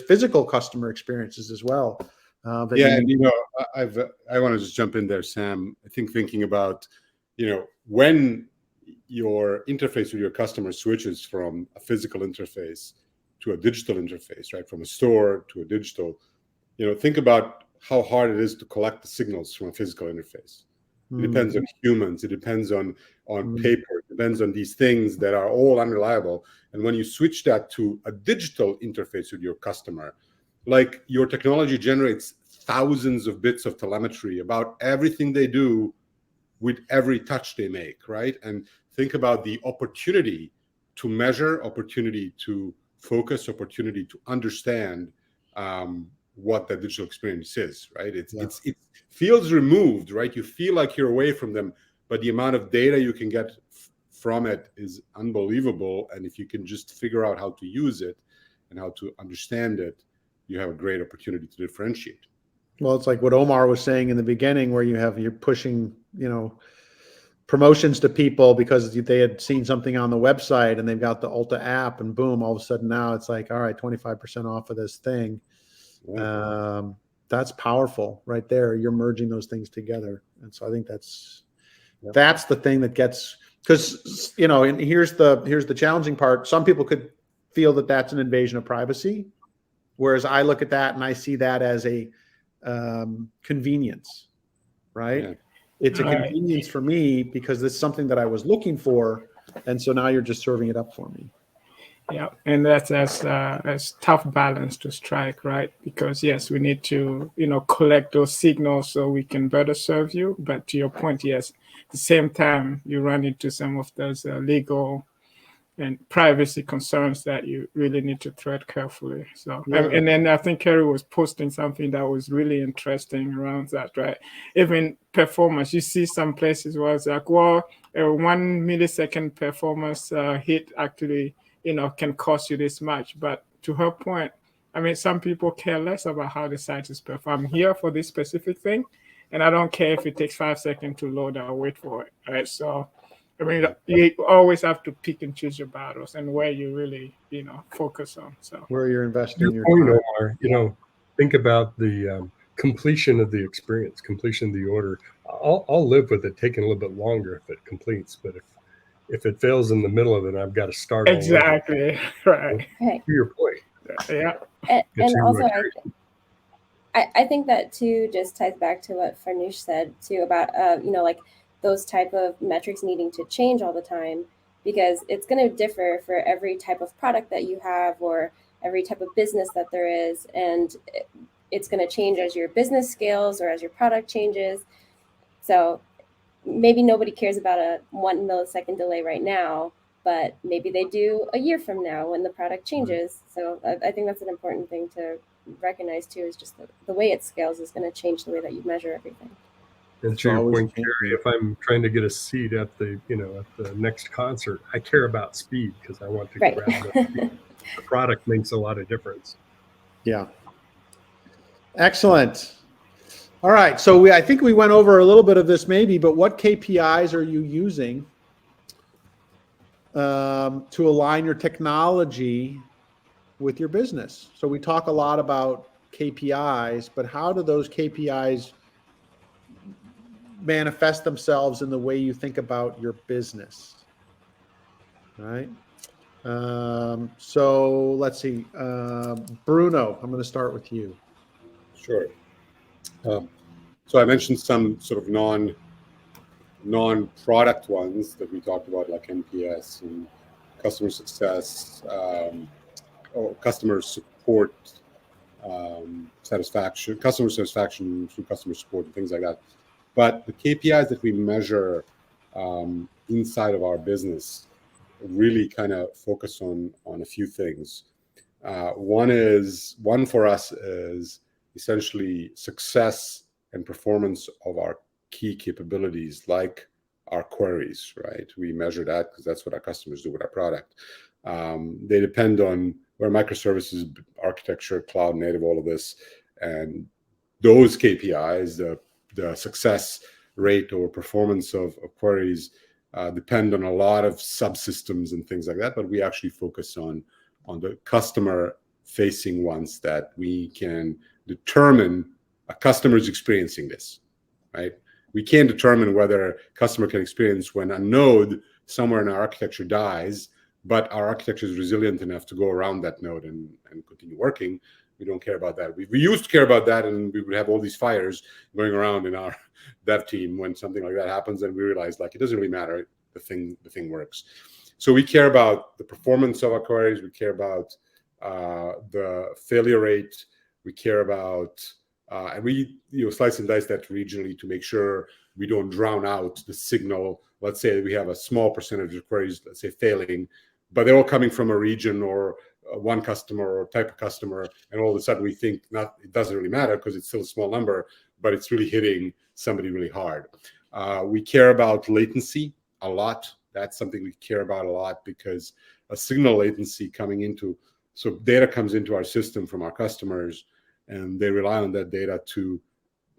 physical customer experiences as well. And I want to just jump in there, Sam. I think thinking about, when your interface with your customer switches from a physical interface to a digital interface, right? From a store to a digital, think about how hard it is to collect the signals from a physical interface. It depends on humans. It depends on paper. It depends on these things that are all unreliable. And when you switch that to a digital interface with your customer, like your technology generates thousands of bits of telemetry about everything they do with every touch they make, right? And think about the opportunity to measure, opportunity to focus, opportunity to understand what the digital experience is, right? It feels removed, right? You feel like you're away from them, but the amount of data you can get from it is unbelievable. And if you can just figure out how to use it and how to understand it, you have a great opportunity to differentiate. Well, it's like what Omar was saying in the beginning, where you're pushing, promotions to people because they had seen something on the website and they've got the Ulta app, and boom, all of a sudden now it's like, all right, 25% off of this thing. Yeah. That's powerful right there. You're merging those things together. And so I think that's the thing that gets, because, and here's the challenging part. Some people could feel that that's an invasion of privacy. Whereas I look at that and I see that as a convenience, right? Yeah. It's a convenience for me because it's something that I was looking for. And so now you're just serving it up for me. Yeah, and that's as tough balance to strike, right? Because yes, we need to, collect those signals so we can better serve you. But to your point, yes, at the same time, you run into some of those legal and privacy concerns that you really need to tread carefully. So, and then I think Kerry was posting something that was really interesting around that, right? Even performance, you see some places where it's like, well, a 1 millisecond performance hit actually, can cost you this much. But to her point, some people care less about how the site is performed. I'm here for this specific thing, and I don't care if it takes 5 seconds to load. I'll wait for it, right? So, you always have to pick and choose your battles and where you really, focus on. So where you're investing your point, Omar, think about the completion of the experience, completion of the order. I'll live with it taking a little bit longer if it completes, but if it fails in the middle of it, I've got to start exactly all over. Right. To your point. Yeah. And also, I think that too just ties back to what Farnoosh said too about like those type of metrics needing to change all the time, because it's going to differ for every type of product that you have or every type of business that there is, and it's going to change as your business scales or as your product changes. So maybe nobody cares about a 1 millisecond delay right now, but maybe they do a year from now when the product changes. So I think that's an important thing to recognize too, is just the way it scales is going to change the way that you measure everything. And to your point, Gary, if I'm trying to get a seat at the next concert, I care about speed because I want to grab the product makes a lot of difference. Yeah. Excellent. All right. So I think we went over a little bit of this maybe, but what KPIs are you using to align your technology with your business? So we talk a lot about KPIs, but how do those KPIs manifest themselves in the way you think about your business? Right. So let's see. Bruno, I'm going to start with you. Sure. So I mentioned some sort of non-product ones that we talked about, like NPS and customer success, or customer support, customer satisfaction through customer support and things like that. But the KPIs that we measure inside of our business really kind of focus on a few things. One for us is essentially success and performance of our key capabilities, like our queries, right? We measure that because that's what our customers do with our product. They depend on where microservices architecture, cloud native, all of this, and those KPIs, the success rate or performance of queries depend on a lot of subsystems and things like that. But we actually focus on the customer facing ones that we can determine a customer is experiencing this, right? We can't determine whether a customer can experience when a node somewhere in our architecture dies, but our architecture is resilient enough to go around that node and continue working. We don't care about that. We used to care about that, and we would have all these fires going around in our dev team when something like that happens, and we realized like it doesn't really matter. The thing works. So we care about the performance of our queries. We care about the failure rate. We care about and we slice and dice that regionally to make sure we don't drown out the signal. Let's say we have a small percentage of queries, let's say, failing, but they're all coming from a region or one customer or type of customer, and all of a sudden we think it doesn't really matter because it's still a small number, but it's really hitting somebody really hard. We care about latency a lot. That's something we care about a lot because a signal latency coming into, so data comes into our system from our customers, and they rely on that data to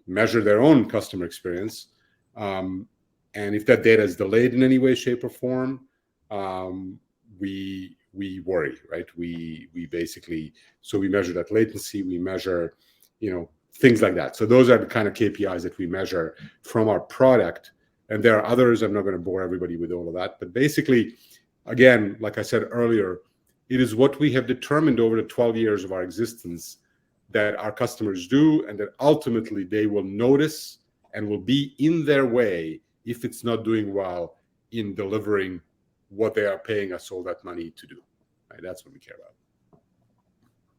measure their own customer experience. And if that data is delayed in any way, shape, or form, we worry, right? We basically, so we measure that latency, we measure, things like that. So those are the kind of KPIs that we measure from our product. And there are others. I'm not going to bore everybody with all of that. But basically, again, like I said earlier, it is what we have determined over the 12 years of our existence that our customers do, and that ultimately they will notice and will be in their way if it's not doing well in delivering what they are paying us all that money to do. Right? That's what we care about.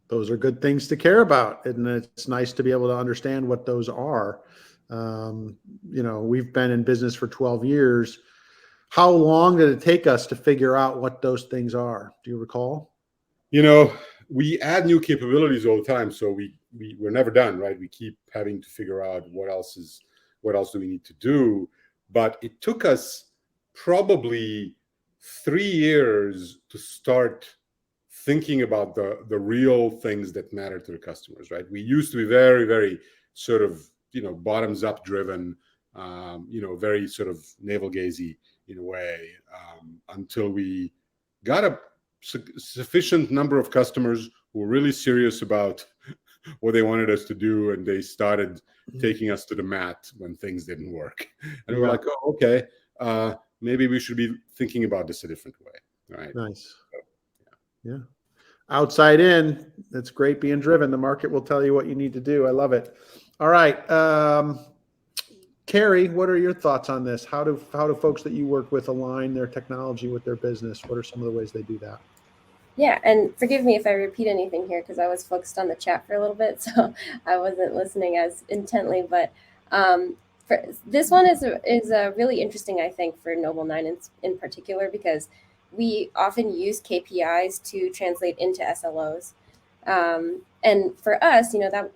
Those are good things to care about, and it's nice to be able to understand what those are. We've been in business for 12 years. How long did it take us to figure out what those things are? Do you recall? We add new capabilities all the time, so we're never done, right? We keep having to figure out what else do we need to do. But it took us probably 3 years to start thinking about the real things that matter to the customers, right? We used to be very, very sort of, bottoms up driven, very sort of navel gazy in a way, until we got a sufficient number of customers who were really serious about what they wanted us to do, and they started taking us to the mat when things didn't work. And we were like, oh, okay, maybe we should be thinking about this a different way, right? Nice. Yeah. Outside in, it's great being driven. The market will tell you what you need to do. I love it. All right. Carrie, what are your thoughts on this? How do folks that you work with align their technology with their business? What are some of the ways they do that? Yeah, and forgive me if I repeat anything here because I was focused on the chat for a little bit, so I wasn't listening as intently. But this one is really interesting, I think, for Noble 9 in particular, because we often use KPIs to translate into SLOs. And for us, that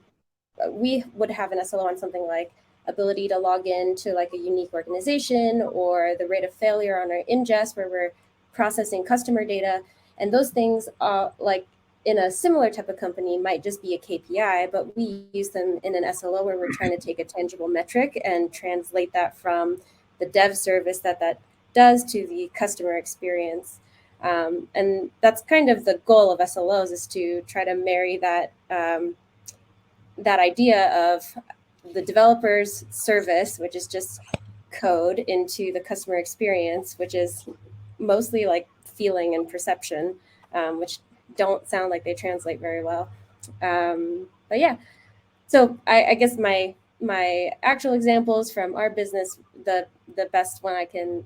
we would have an SLO on something like ability to log in to like a unique organization, or the rate of failure on our ingest where we're processing customer data. And those things are like in a similar type of company might just be a KPI, but we use them in an SLO where we're trying to take a tangible metric and translate that from the dev service that does to the customer experience. And that's kind of the goal of SLOs, is to try to marry that that idea of the developer's service, which is just code, into the customer experience, which is mostly like feeling and perception, which don't sound like they translate very well. But yeah, so I guess my actual examples from our business, the best one I can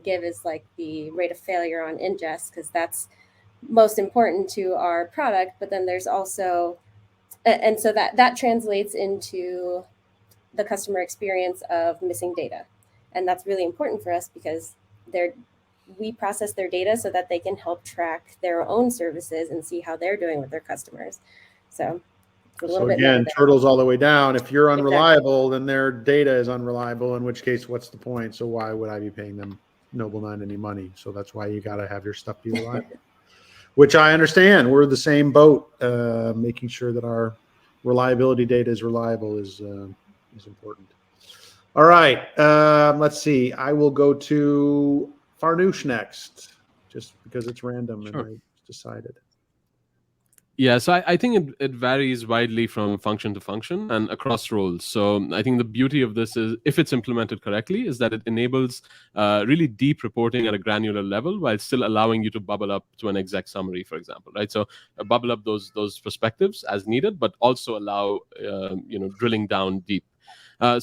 give is like the rate of failure on ingest, because that's most important to our product. But then there's also, and so that translates into the customer experience of missing data, and that's really important for us because we process their data so that they can help track their own services and see how they're doing with their customers. So it's a little bit again, more than turtles all the way down. If you're Exactly. unreliable, then their data is unreliable, in which case, what's the point? So why would I be paying them Noble 9 any money? So that's why you got to have your stuff be reliable, which I understand. We're the same boat. Making sure that our reliability data is reliable is important. All right. Let's see. I will go to Farnoosh next, just because it's random Sure. and I decided. Yeah, so I think it varies widely from function to function and across roles. So I think the beauty of this is, if it's implemented correctly, is that it enables really deep reporting at a granular level while still allowing you to bubble up to an exec summary, for example, right? So bubble up those perspectives as needed, but also allow drilling down deep. I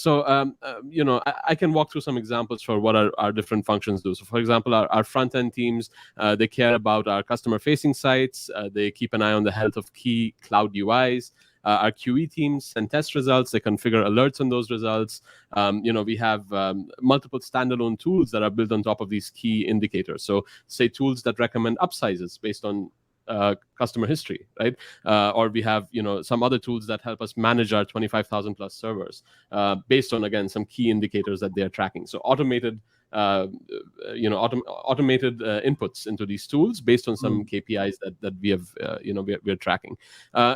can walk through some examples for what our different functions do. So, for example, our front-end teams, they care about our customer-facing sites. They keep an eye on the health of key cloud UIs. Our QE teams send test results. They configure alerts on those results. We have multiple standalone tools that are built on top of these key indicators. So, say tools that recommend upsizes based on customer history, right? Or we have some other tools that help us manage our 25,000 plus servers based on, again, some key indicators that they're tracking. So automated inputs into these tools based on some KPIs that we have we're tracking,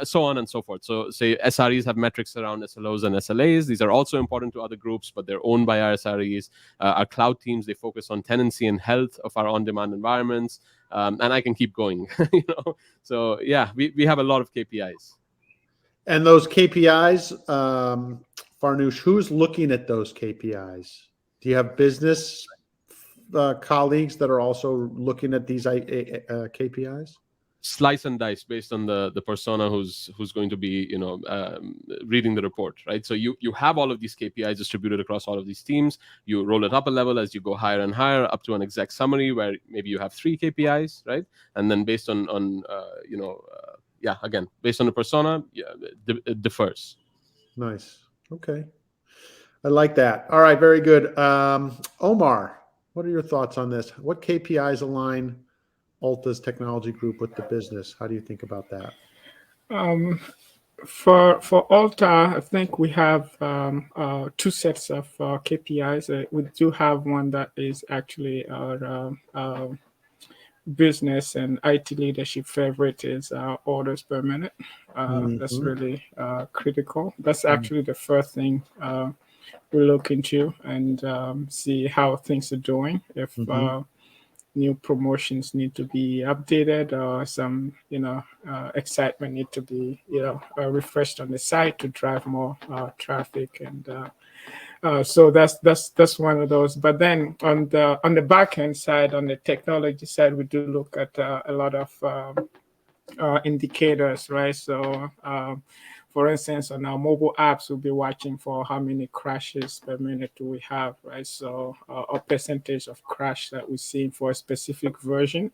so on and so forth. So say SREs have metrics around SLOs and SLAs. These are also important to other groups, but they're owned by our SREs. Our cloud teams, they focus on tenancy and health of our on-demand environments. And I can keep going. So yeah, we have a lot of KPIs. And those KPIs, Farnoosh, who's looking at those KPIs? Do you have business colleagues that are also looking at these KPIs? Slice and dice based on the persona who's going to be reading the report, right? So you have all of these KPIs distributed across all of these teams. You roll it up a level as you go higher and higher up to an exec summary where maybe you have 3 KPIs, right? And then based on again, based on the persona, it differs. Nice. Okay. I like that. All right. Very good. Omar, what are your thoughts on this? What KPIs align Ulta's technology group with the business? How do you think about that? For Ulta, I think we have 2 sets of KPIs. We do have one that is actually our business and IT leadership favorite is orders per minute. That's really critical. That's actually the first thing we look into and see how things are doing. If new promotions need to be updated or some excitement need to be refreshed on the site to drive more traffic, and so that's one of those. But then on the back end side, on the technology side, we do look at a lot of indicators, right? So for instance, on our mobile apps, we'll be watching for how many crashes per minute do we have, right? So a percentage of crash that we see for a specific version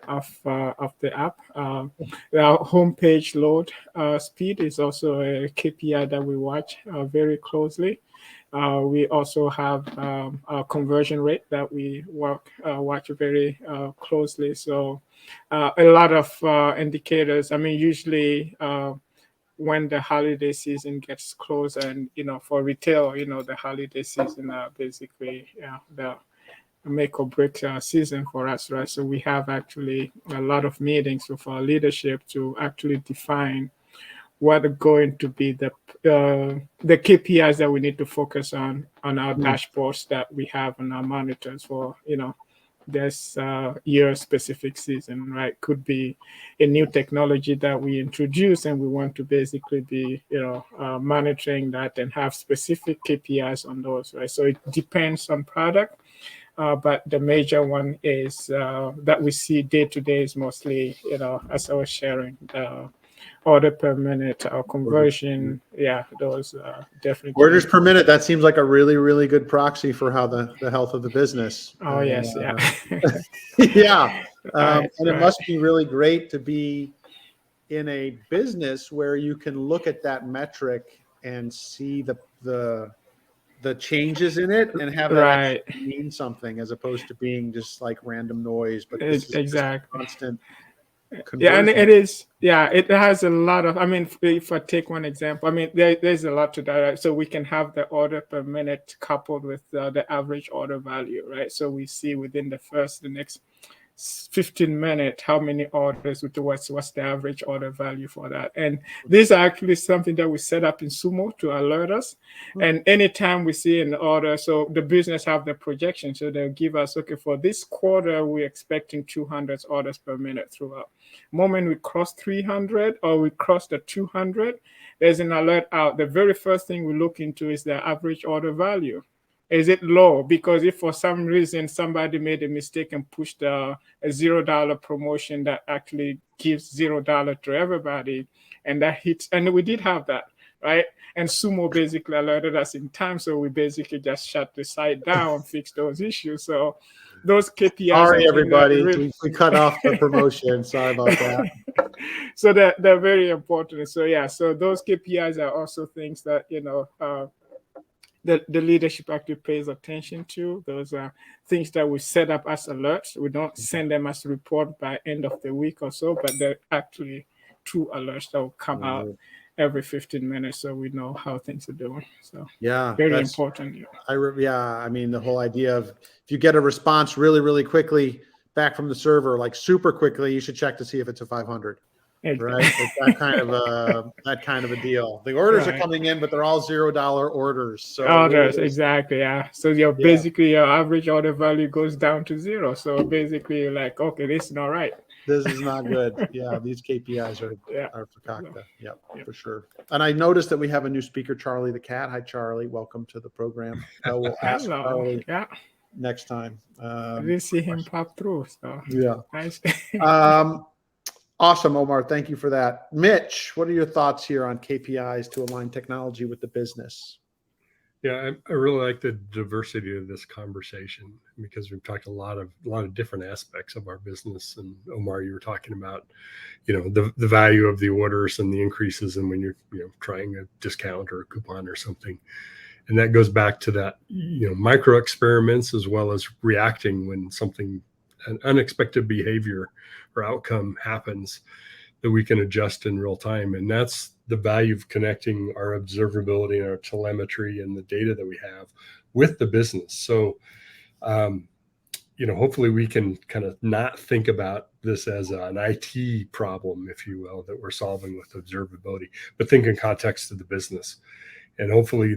of the app. Our homepage load speed is also a KPI that we watch very closely. We also have a conversion rate that we watch very closely. So a lot of indicators. I mean, usually when the holiday season gets close, and for retail, the holiday season basically the make or break season for us, right? So we have actually a lot of meetings with our leadership to actually define what are going to be the KPIs that we need to focus on our dashboards that we have on our monitors for this year specific season, right? Could be a new technology that we introduce, and we want to basically be monitoring that and have specific KPIs on those, right? So it depends on product, but the major one is that we see day to day is mostly as I was sharing, order per minute or conversion. Yeah, those definitely. Orders per minute, that seems like a really, really good proxy for how the health of the business. Oh, yes. Yeah. Yeah. Right, and it must be really great to be in a business where you can look at that metric and see the the changes in it and have that Right. actually mean something as opposed to being just like random noise. But this is just Exactly. constant conversion. Yeah, and it is. Yeah, it has a lot of. I mean, if I take one example, I mean, there's a lot to that. Right? So we can have the order per minute coupled with the average order value, right? So we see within the next 15 minutes how many orders with what's the average order value for that. And this is actually something that we set up in Sumo to alert us. And anytime we see an order, so the business have the projection, so they'll give us, okay, for this quarter we're expecting 200 orders per minute throughout. Moment we cross 300 or we cross the 200, there's an alert out. The very first thing we look into is the average order value. Is it low? Because if for some reason somebody made a mistake and pushed a $0 promotion that actually gives $0 to everybody, and that hits, and we did have that, right? And Sumo basically alerted us in time, so we basically just shut the site down, fix those issues. So those KPIs. Sorry, everybody, we cut off the promotion. Sorry about that. So they're very important. So yeah, so those KPIs are also things that the leadership actually pays attention to. Those are things that we set up as alerts. We don't send them as a report by end of the week or so, but they're actually true alerts that will come out every 15 minutes, so we know how things are doing. So yeah, very important. I mean, the whole idea of if you get a response really, really quickly back from the server, like super quickly, you should check to see if it's a 500. Right, it's that kind of a deal. The orders are coming in, but they're all $0 orders. So orders, exactly, yeah. So basically your average order value goes down to 0. So basically, you're like, okay, this is not right. This is not good. Yeah, these KPIs are for Kakta. Yep, for sure. And I noticed that we have a new speaker, Charlie the cat. Hi, Charlie. Welcome to the program. We'll ask Charlie next time. I didn't see him pop through. So yeah, nice. Awesome, Omar. Thank you for that. Mitch, what are your thoughts here on KPIs to align technology with the business? Yeah, I really like the diversity of this conversation because we've talked a lot of different aspects of our business. And Omar, you were talking about, the value of the orders and the increases, and when you're trying a discount or a coupon or something, and that goes back to that micro experiments as well as reacting when an unexpected behavior or outcome happens that we can adjust in real time. And that's the value of connecting our observability and our telemetry and the data that we have with the business. So, hopefully we can kind of not think about this as an IT problem, if you will, that we're solving with observability, but think in context of the business. And hopefully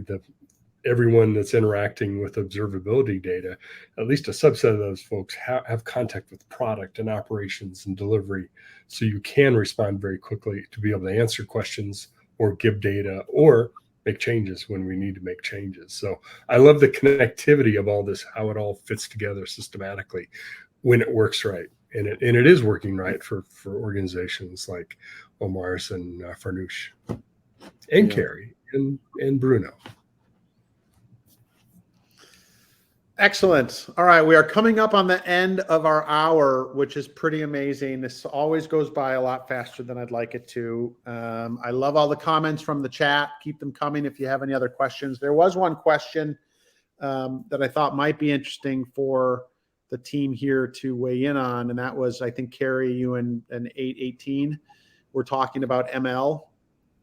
everyone that's interacting with observability data, at least a subset of those folks have contact with product and operations and delivery. So you can respond very quickly to be able to answer questions or give data or make changes when we need to make changes. So I love the connectivity of all this, how it all fits together systematically when it works right. And it is working right for organizations like Omar's and Farnoosh and Carrie and Bruno. Excellent. All right. We are coming up on the end of our hour, which is pretty amazing. This always goes by a lot faster than I'd like it to. I love all the comments from the chat. Keep them coming if you have any other questions. There was one question that I thought might be interesting for the team here to weigh in on. And that was, I think, Carrie, you and 818 were talking about ML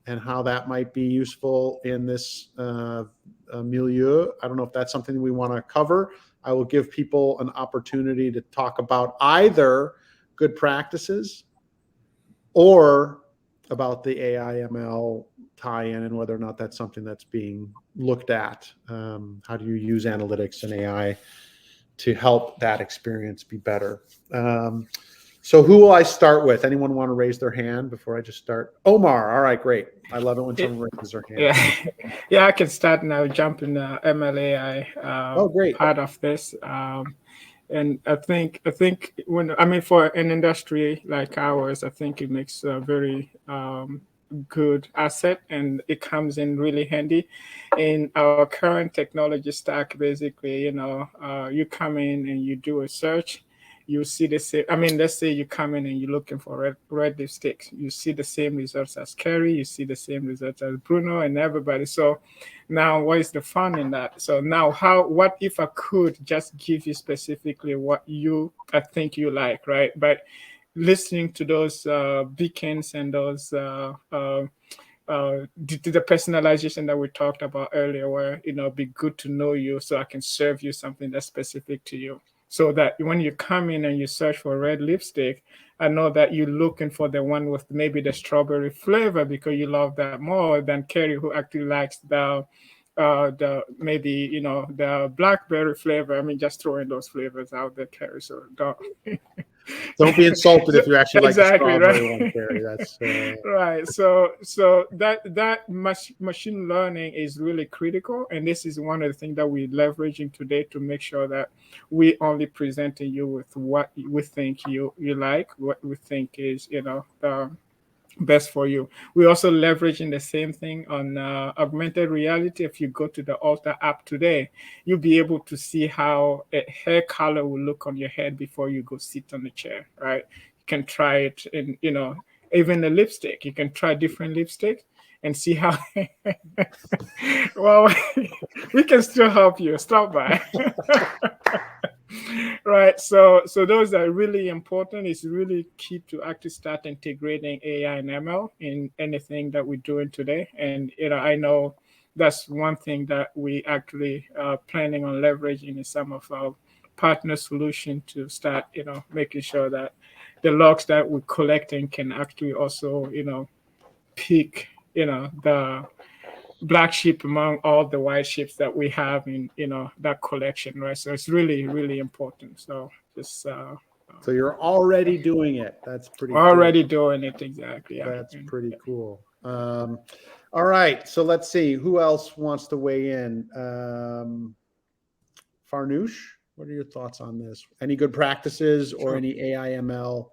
and how that might be useful in this milieu. I don't know if that's something we want to cover. I will give people an opportunity to talk about either good practices or about the AI ML tie-in and whether or not that's something that's being looked at. How do you use analytics and AI to help that experience be better? So who will I start with? Anyone want to raise their hand before I just start? Omar. All right, great. I love it when someone raises their hand. Yeah, I can start now. Jump in the MLAI great. part of this. And I think for an industry like ours, I think it makes a very good asset, and it comes in really handy in our current technology stack. Basically, you come in and you do a search. you see the same. I mean, let's say you come in and you're looking for red lipsticks. You see the same results as Kerry. You see the same results as Bruno and everybody. So now, what is the fun in that? So now, what if I could just give you specifically what I think you like, right? But listening to those beacons and those the personalization that we talked about earlier, where be good to know you, so I can serve you something that's specific to you, so that when you come in and you search for red lipstick, I know that you're looking for the one with maybe the strawberry flavor because you love that more than Kerry, who actually likes the maybe the blackberry flavor. I mean, just throwing those flavors out there, Kerry. So don't be insulted if you actually like exactly, the strawberry right? one, Kerry. That's right. So that machine learning is really critical, and this is one of the things that we're leveraging today to make sure that we only presenting you with what we think you like, what we think is best for you. We're also leveraging the same thing on augmented reality. If you go to the Alta app today, you'll be able to see how a hair color will look on your head before you go sit on the chair, right? You can try it in, even the lipstick. You can try different lipstick and see how. Well, we can still help you. Stop by. Right. So those are really important. It's really key to actually start integrating AI and ML in anything that we're doing today. And I know that's one thing that we actually planning on leveraging in some of our partner solution to start making sure that the logs that we're collecting can actually also pick the black sheep among all the white sheep that we have in that collection, right? So it's really, really important. So just so you're already doing it. That's pretty already cool. doing it, exactly. Yeah. That's pretty cool. All right, so let's see who else wants to weigh in. Farnoosh, what are your thoughts on this? Any good practices or any AI ML?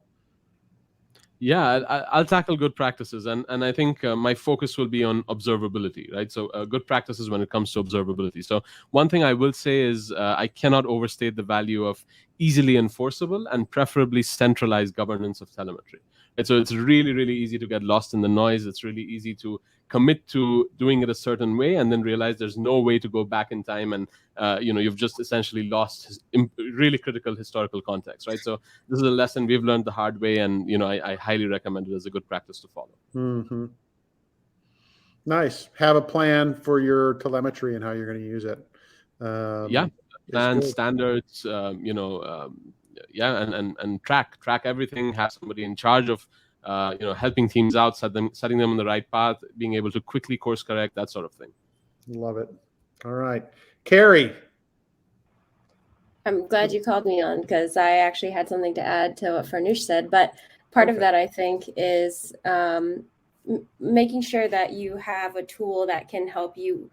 Yeah, I'll tackle good practices, and I think my focus will be on observability, right? So good practices when it comes to observability. So one thing I will say is I cannot overstate the value of easily enforceable and preferably centralized governance of telemetry. And so it's really, really easy to get lost in the noise. It's really easy to commit to doing it a certain way and then realize there's no way to go back in time, and you've just essentially lost really critical historical context, right? So this is a lesson we've learned the hard way, and I highly recommend it as a good practice to follow. Mm-hmm. Nice. Have a plan for your telemetry and how you're going to use it. Yeah, and standards, and track everything. Have somebody in charge of helping teams out, setting them on the right path, being able to quickly course correct, that sort of thing. Love it. All right, Kerry. I'm glad you called me on, because I actually had something to add to what Farnoosh said. But part of that, I think, is making sure that you have a tool that can help you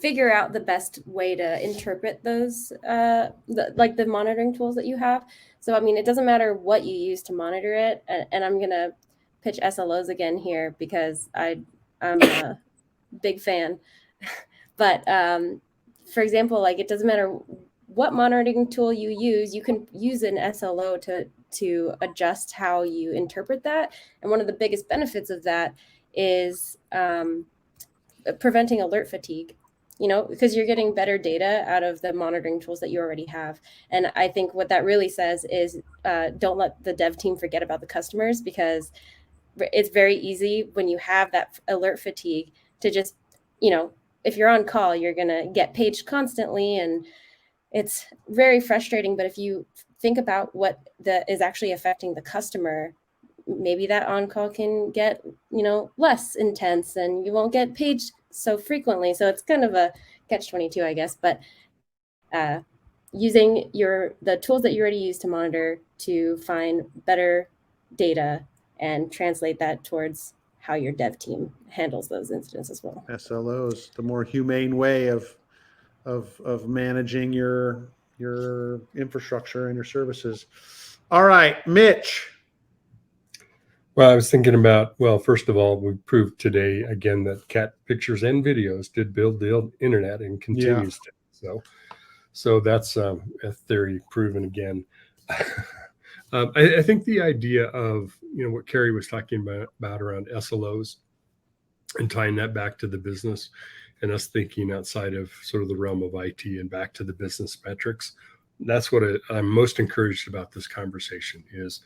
figure out the best way to interpret those, like the monitoring tools that you have. So, I mean, it doesn't matter what you use to monitor it. And I'm going to pitch SLOs again here because I'm a big fan. But for example, like, it doesn't matter what monitoring tool you use, you can use an SLO to adjust how you interpret that. And one of the biggest benefits of that is preventing alert fatigue, because you're getting better data out of the monitoring tools that you already have. And I think what that really says is don't let the dev team forget about the customers, because it's very easy when you have that alert fatigue to just, if you're on call, you're going to get paged constantly, and it's very frustrating. But if you think about what is actually affecting the customer, maybe that on-call can get, less intense, and you won't get paged so frequently. So it's kind of a catch-22, I guess. But using the tools that you already use to monitor to find better data and translate that towards how your dev team handles those incidents as well. SLOs, the more humane way of managing your infrastructure and your services. All right, Mitch. Well, I was thinking about, first of all, we proved today again that cat pictures and videos did build the internet and continues to. So that's a theory proven again. I think the idea of, what Carrie was talking about around SLOs and tying that back to the business and us thinking outside of sort of the realm of IT and back to the business metrics. That's what I'm most encouraged about this conversation, is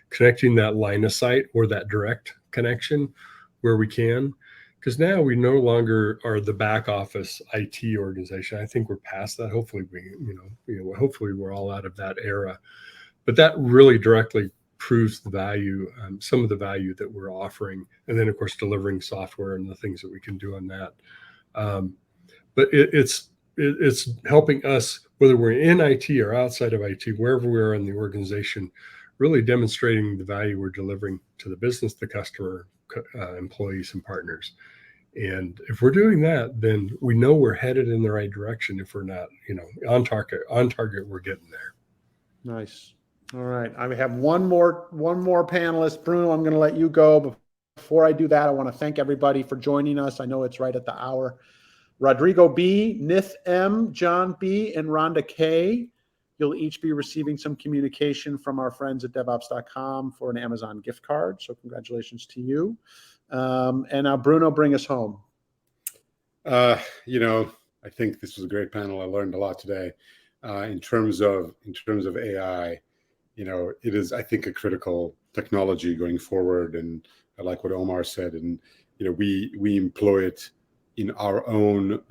connecting that line of sight or that direct connection where we can. Because now we no longer are the back office IT organization. I think we're past that. Hopefully hopefully we're all out of that era. But that really directly proves the value, some of the value that we're offering, and then of course delivering software and the things that we can do on that. But it's helping us, whether we're in IT or outside of IT, wherever we are in the organization, really demonstrating the value we're delivering to the business, the customer, employees, and partners. And if we're doing that, then we know we're headed in the right direction. If we're not, on target, we're getting there. Nice. All right. I have one more panelist. Bruno, I'm going to let you go. But before I do that, I want to thank everybody for joining us. I know it's right at the hour. Rodrigo B, Nith M, John B, and Rhonda K. You'll each be receiving some communication from our friends at DevOps.com for an Amazon gift card. So congratulations to you. And now Bruno, bring us home. I think this was a great panel. I learned a lot today. In terms of AI, it is, I think, a critical technology going forward. And I like what Omar said. And we employ it in our own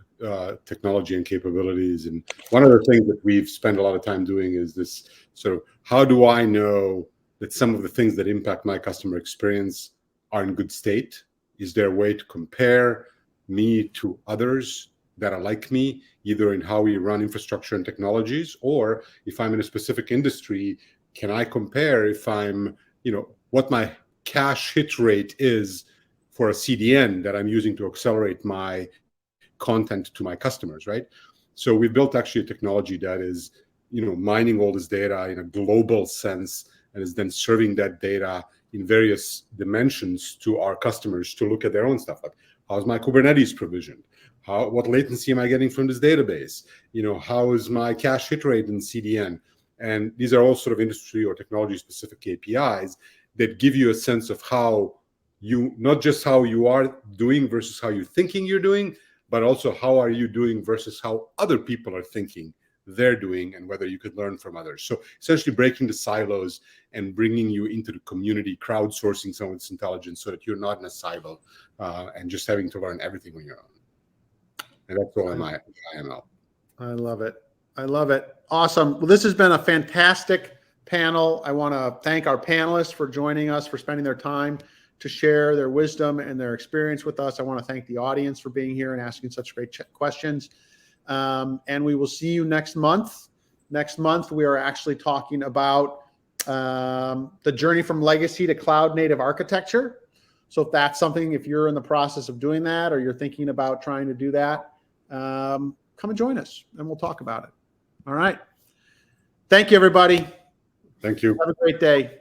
technology and capabilities. And one of the things that we've spent a lot of time doing is this sort of, how do I know that some of the things that impact my customer experience are in good state? Is there a way to compare me to others that are like me, either in how we run infrastructure and technologies, or if I'm in a specific industry, can I compare if I'm, what my cache hit rate is for a CDN that I'm using to accelerate my content to my customers, right? So we built actually a technology that is, mining all this data in a global sense, and is then serving that data in various dimensions to our customers to look at their own stuff. Like, how's my Kubernetes provisioned? What latency am I getting from this database? How is my cache hit rate in CDN? And these are all sort of industry or technology specific KPIs that give you a sense of how you, not just how you are doing versus how you're thinking you're doing, but also how are you doing versus how other people are thinking they're doing, and whether you could learn from others. So essentially breaking the silos and bringing you into the community, crowdsourcing some of this intelligence so that you're not in a silo and just having to learn everything on your own. And that's all in my IML. I love it. I love it. Awesome. Well, this has been a fantastic panel. I want to thank our panelists for joining us, for spending their time to share their wisdom and their experience with us. I want to thank the audience for being here and asking such great questions. And we will see you next month. Next month, we are actually talking about the journey from legacy to cloud native architecture. So if that's something, if you're in the process of doing that, or you're thinking about trying to do that, come and join us and we'll talk about it. All right. Thank you, everybody. Thank you. Have a great day.